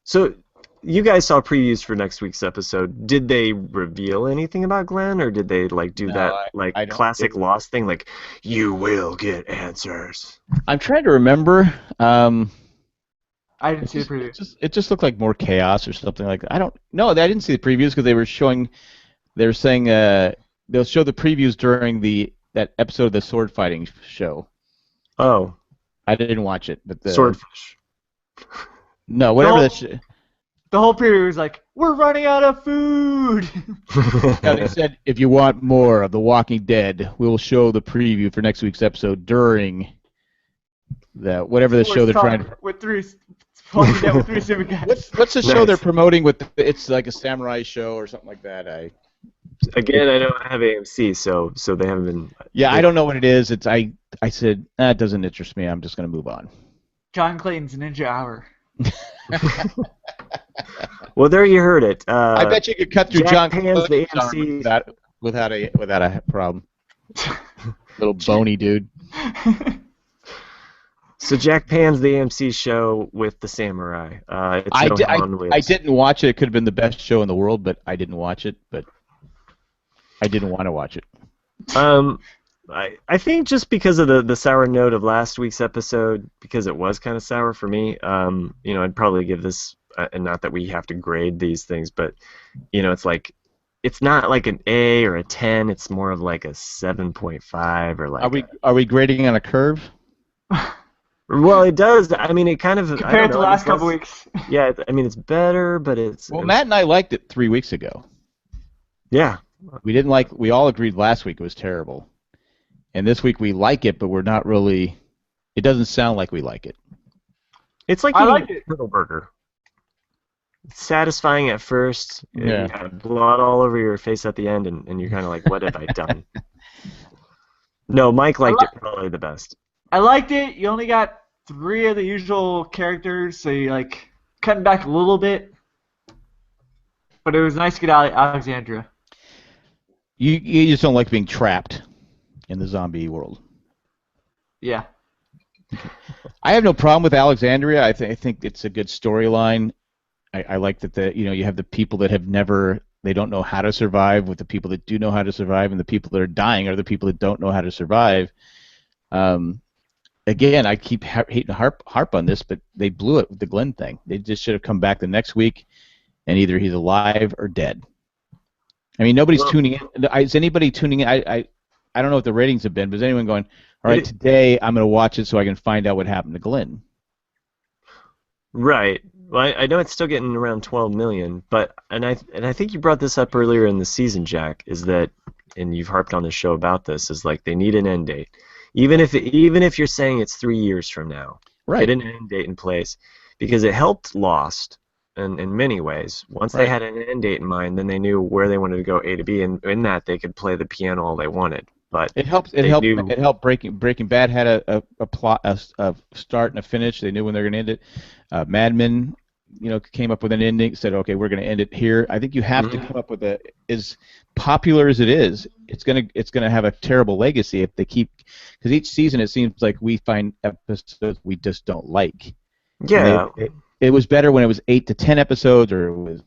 [SPEAKER 1] So, you guys saw previews for next week's episode. Did they reveal anything about Glenn, or did they do that classic Lost thing, like you will get answers?
[SPEAKER 2] I'm trying to remember.
[SPEAKER 3] I didn't see the previews.
[SPEAKER 2] It just looked like more chaos or something like that. I didn't see the previews because they were saying they'll show the previews during that episode of the sword fighting show.
[SPEAKER 1] Oh.
[SPEAKER 2] I didn't watch it, but
[SPEAKER 1] Swordfish.
[SPEAKER 2] No, whatever that shit.
[SPEAKER 3] The whole preview was like, "We're running out of food."
[SPEAKER 2] Yeah, they said if you want more of The Walking Dead, we'll show the preview for next week's episode during whatever the show they're trying to.
[SPEAKER 3] With Walking Dead with 3 stupid guys.
[SPEAKER 2] What's the show they're promoting with? It's like a samurai show or something like that.
[SPEAKER 1] Again, I don't have AMC, so they haven't been.
[SPEAKER 2] Yeah, I don't know what it is. I said it doesn't interest me. I'm just gonna move on.
[SPEAKER 3] John Clayton's Ninja Hour.
[SPEAKER 1] Well, there you heard it.
[SPEAKER 2] I bet you could cut through John
[SPEAKER 1] Clayton's the AMC
[SPEAKER 2] without a problem. Little bony dude.
[SPEAKER 1] So Jack Pan's the AMC show with the samurai. I
[SPEAKER 2] didn't watch it. It could have been the best show in the world, but I didn't watch it. But I didn't want to watch it.
[SPEAKER 1] I think just because of the sour note of last week's episode, because it was kind of sour for me, I'd probably give this, and not that we have to grade these things, but, it's like, it's not like an A or a 10. It's more of like a 7.5 or like.
[SPEAKER 2] Are we grading on a curve?
[SPEAKER 1] Well, it does. I mean, it kind of. I
[SPEAKER 3] Compared
[SPEAKER 1] don't
[SPEAKER 3] to
[SPEAKER 1] know.
[SPEAKER 3] the
[SPEAKER 1] I mean,
[SPEAKER 3] last couple weeks.
[SPEAKER 1] yeah, I mean, it's better, but it's.
[SPEAKER 2] Well, Matt and I liked it 3 weeks ago.
[SPEAKER 1] Yeah.
[SPEAKER 2] We didn't like. We all agreed last week it was terrible, and this week we like it, but we're not really. It doesn't sound like we like it.
[SPEAKER 1] It's like
[SPEAKER 3] I
[SPEAKER 1] eating
[SPEAKER 3] like
[SPEAKER 1] a
[SPEAKER 3] it.
[SPEAKER 1] turtle burger. It's satisfying at first.
[SPEAKER 2] Yeah.
[SPEAKER 1] You got blood all over your face at the end, and you're kind of like, what have I done? No, Mike liked it probably the best.
[SPEAKER 3] I liked it. You only got 3 of the usual characters, so you like cutting back a little bit. But it was nice to get out of Alexandria.
[SPEAKER 2] You just don't like being trapped in the zombie world.
[SPEAKER 3] Yeah.
[SPEAKER 2] I have no problem with Alexandria. I think it's a good storyline. I like that you have the people that have never, they don't know how to survive with the people that do know how to survive, and the people that are dying are the people that don't know how to survive. Again, I keep hating to harp on this, but they blew it with the Glenn thing. They just should have come back the next week, and either he's alive or dead. I mean, nobody's tuning in. Is anybody tuning in? I don't know what the ratings have been, but is anyone going, all right, today I'm going to watch it so I can find out what happened to Glenn?
[SPEAKER 1] Right. Well, I know it's still getting around 12 million, but I think you brought this up earlier in the season, Jack, is that, and you've harped on the show about this, is like they need an end date. Even if you're saying it's 3 years from now,
[SPEAKER 2] right.
[SPEAKER 1] Get an end date in place, because it helped Lost in many ways. Once they had an end date in mind, then they knew where they wanted to go A to B, and in that they could play the piano all they wanted. But
[SPEAKER 2] it helped. It helped. Breaking Bad had a plot, a start and a finish. They knew when they were going to end it. Mad Men, came up with an ending. Said, okay, we're going to end it here. I think you have to come up with as popular as it is. It's gonna have a terrible legacy if they keep, because each season it seems like we find episodes we just don't like.
[SPEAKER 1] Yeah.
[SPEAKER 2] It was better when it was 8 to 10 episodes, or it was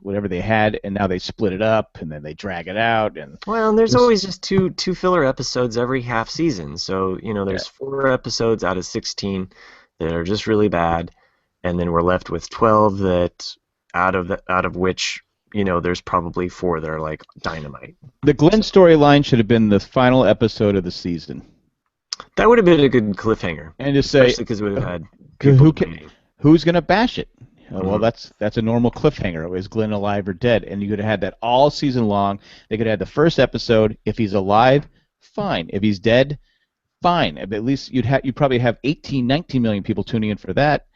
[SPEAKER 2] whatever they had, and now they split it up and then they drag it out. And
[SPEAKER 1] there's always just two filler episodes every half season. So there's 4 episodes out of 16 that are just really bad, and then we're left with 12 that out of which there's probably 4 that are like dynamite.
[SPEAKER 2] The Glenn storyline should have been the final episode of the season.
[SPEAKER 1] That would have been a good cliffhanger.
[SPEAKER 2] And to say,
[SPEAKER 1] especially because it would have had people
[SPEAKER 2] who's going to bash it? Well, that's a normal cliffhanger. Is Glenn alive or dead? And you could have had that all season long. They could have had the first episode. If he's alive, fine. If he's dead, fine. But at least you'd probably have 18, 19 million people tuning in for that.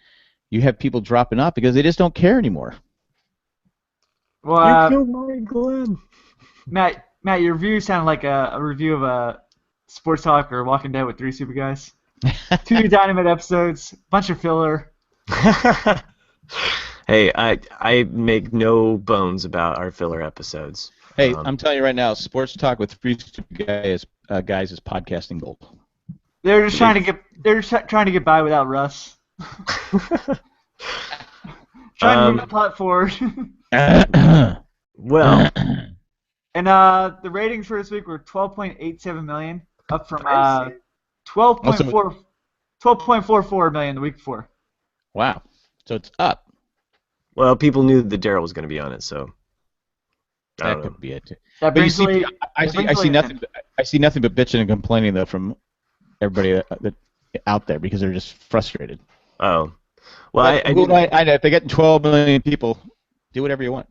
[SPEAKER 2] You have people dropping off because they just don't care anymore.
[SPEAKER 3] Well,
[SPEAKER 1] you killed my Glenn.
[SPEAKER 3] Matt, your review sounded like a review of a Sports Talk or Walking Dead with 3 super guys. 2 dynamite episodes, bunch of filler.
[SPEAKER 1] Hey, I make no bones about our filler episodes.
[SPEAKER 2] Hey, I'm telling you right now, Sports Talk with 3 super guys is podcasting gold.
[SPEAKER 3] They're just trying to get by without Russ. Trying to move the plot forward.
[SPEAKER 1] Well,
[SPEAKER 3] and the ratings for this week were 12.87 million, up from 12.44 million the week before.
[SPEAKER 2] Wow, so it's up.
[SPEAKER 1] Well, people knew that Daryl was going to be on it, so
[SPEAKER 2] that could be it.
[SPEAKER 3] But
[SPEAKER 2] you see, I see nothing. I see nothing but bitching and complaining though from everybody out there because they're just frustrated.
[SPEAKER 1] Oh, well,
[SPEAKER 2] I if they get 12 million people, do whatever you want.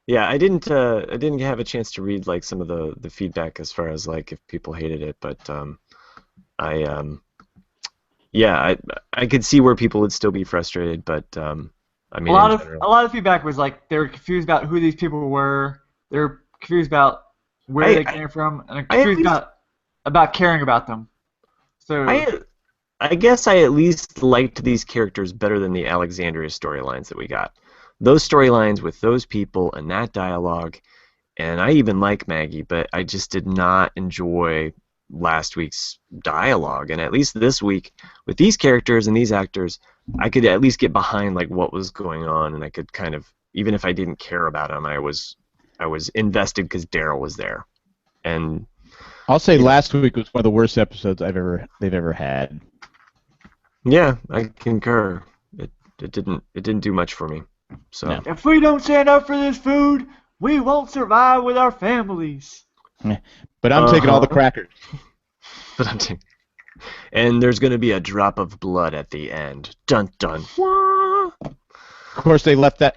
[SPEAKER 1] Yeah, I didn't have a chance to read like some of the feedback as far as like if people hated it, but I could see where people would still be frustrated, but I mean,
[SPEAKER 3] a lot of feedback was like they were confused about who these people were. They were confused about where they came from, and they're confused about caring about them. So
[SPEAKER 1] I guess I at least liked these characters better than the Alexandria storylines that we got. Those storylines with those people and that dialogue, and I even like Maggie, but I just did not enjoy last week's dialogue. And at least this week, with these characters and these actors, I could at least get behind like what was going on, and I could kind of, even if I didn't care about him, I was invested because Daryl was there. And
[SPEAKER 2] I'll say last week was one of the worst episodes they've ever had.
[SPEAKER 1] Yeah, I concur. It didn't do much for me. So
[SPEAKER 3] if we don't stand up for this food, We won't survive with our families.
[SPEAKER 2] But I'm taking all the crackers.
[SPEAKER 1] But I'm taking. And there's going to be a drop of blood at the end. Dun dun.
[SPEAKER 2] Of course, they left that.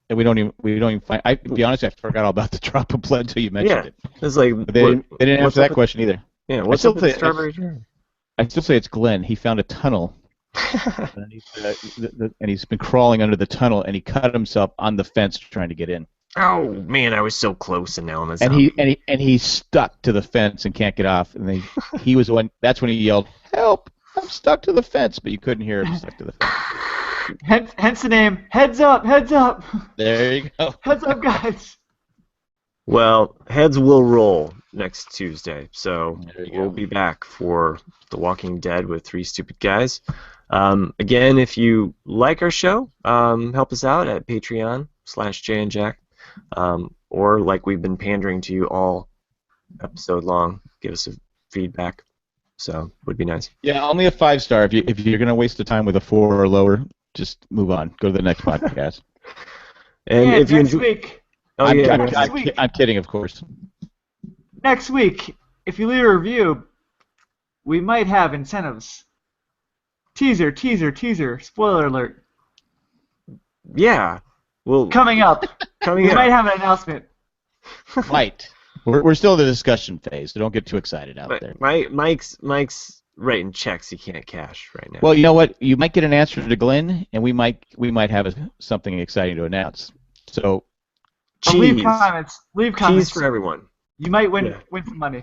[SPEAKER 2] And we don't even find. To be honest, I forgot all about the drop of blood until you mentioned it.
[SPEAKER 1] It's like
[SPEAKER 2] But they didn't answer that question either.
[SPEAKER 1] Yeah, what's up with the strawberry jam?
[SPEAKER 2] I still say it's Glenn. He found a tunnel, and he's been crawling under the tunnel, and he cut himself on the fence trying to get in.
[SPEAKER 1] Oh man, I was so close, and now I'm a
[SPEAKER 2] And
[SPEAKER 1] zombie.
[SPEAKER 2] he's stuck to the fence and can't get off. And he was one. That's when he yelled, "Help! I'm stuck to the fence!" But you couldn't hear him stuck to the fence.
[SPEAKER 3] Hence the name. Heads up! Heads up!
[SPEAKER 2] There you go.
[SPEAKER 3] Heads up, guys!
[SPEAKER 1] Well, heads will roll next Tuesday, so we'll
[SPEAKER 2] go.
[SPEAKER 1] be back for The Walking Dead with Three Stupid Guys. Again, if you like our show, help us out at Patreon/JandJack, or like we've been pandering to you all episode long, give us a feedback. So would be nice.
[SPEAKER 2] Yeah, only a 5-star. If you're gonna waste the time with a 4 or lower, just move on. Go to the next podcast.
[SPEAKER 1] And
[SPEAKER 3] Yeah,
[SPEAKER 1] if you
[SPEAKER 3] next
[SPEAKER 1] enjoy,
[SPEAKER 3] week.
[SPEAKER 2] I'm kidding, of course.
[SPEAKER 3] Next week, if you leave a review, we might have incentives. Teaser. Spoiler alert.
[SPEAKER 1] yeah, well,
[SPEAKER 3] Coming up.
[SPEAKER 1] coming
[SPEAKER 3] We
[SPEAKER 1] up.
[SPEAKER 3] might have an announcement.
[SPEAKER 2] Might. We're still in the discussion phase, so don't get too excited out there.
[SPEAKER 1] Mike's writing checks he can't cash right now.
[SPEAKER 2] Well, you know what? You might get an answer to Glenn, and we might have something exciting to announce. So
[SPEAKER 1] cheese.
[SPEAKER 3] Leave comments.
[SPEAKER 1] Cheese for everyone.
[SPEAKER 3] You might win some money.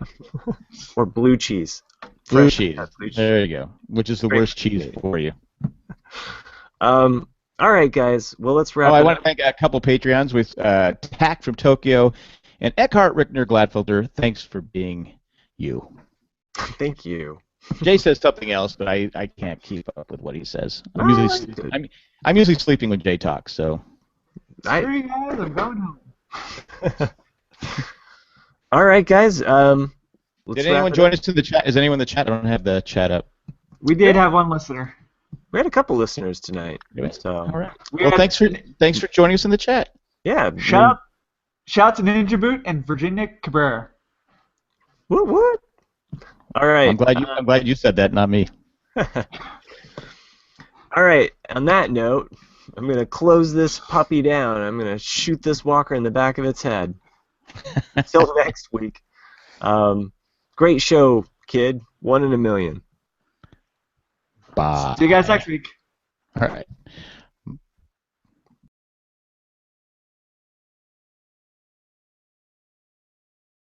[SPEAKER 1] Or blue cheese.
[SPEAKER 2] blue
[SPEAKER 1] Fresh
[SPEAKER 2] cheese.
[SPEAKER 1] cut blue cheese.
[SPEAKER 2] There you go. Which is the
[SPEAKER 1] Great.
[SPEAKER 2] worst cheese for you.
[SPEAKER 1] All right, guys. Well, let's wrap
[SPEAKER 2] I
[SPEAKER 1] it
[SPEAKER 2] want
[SPEAKER 1] up.
[SPEAKER 2] to thank a couple Patreons with Tack from Tokyo and Eckhart Rickner Gladfelder. Thanks for being you.
[SPEAKER 1] Thank you.
[SPEAKER 2] Jay says something else, but I can't keep up with what he says. I'm
[SPEAKER 1] Oh,
[SPEAKER 2] usually
[SPEAKER 1] that's good.
[SPEAKER 2] I'm usually sleeping when Jay talks. So
[SPEAKER 3] Screw you guys, I'm going home.
[SPEAKER 1] All right, guys. Let's
[SPEAKER 2] did anyone
[SPEAKER 1] wrap it
[SPEAKER 2] join
[SPEAKER 1] up.
[SPEAKER 2] us in the chat? Is anyone in the chat? I don't have the chat up.
[SPEAKER 3] We did have one listener.
[SPEAKER 1] We had a couple listeners tonight. So
[SPEAKER 2] All right.
[SPEAKER 3] We
[SPEAKER 2] Well,
[SPEAKER 3] had-
[SPEAKER 2] thanks for joining us in the chat.
[SPEAKER 1] yeah.
[SPEAKER 3] Shout out to Ninja Boot and Virginia Cabrera.
[SPEAKER 1] What? All right.
[SPEAKER 2] I'm glad you said that, not me.
[SPEAKER 1] All right. On that note, I'm gonna close this puppy down. I'm gonna shoot this walker in the back of its head. Until next week. Great show, kid. 1 in a million.
[SPEAKER 2] Bye.
[SPEAKER 3] See you guys next week.
[SPEAKER 2] All right.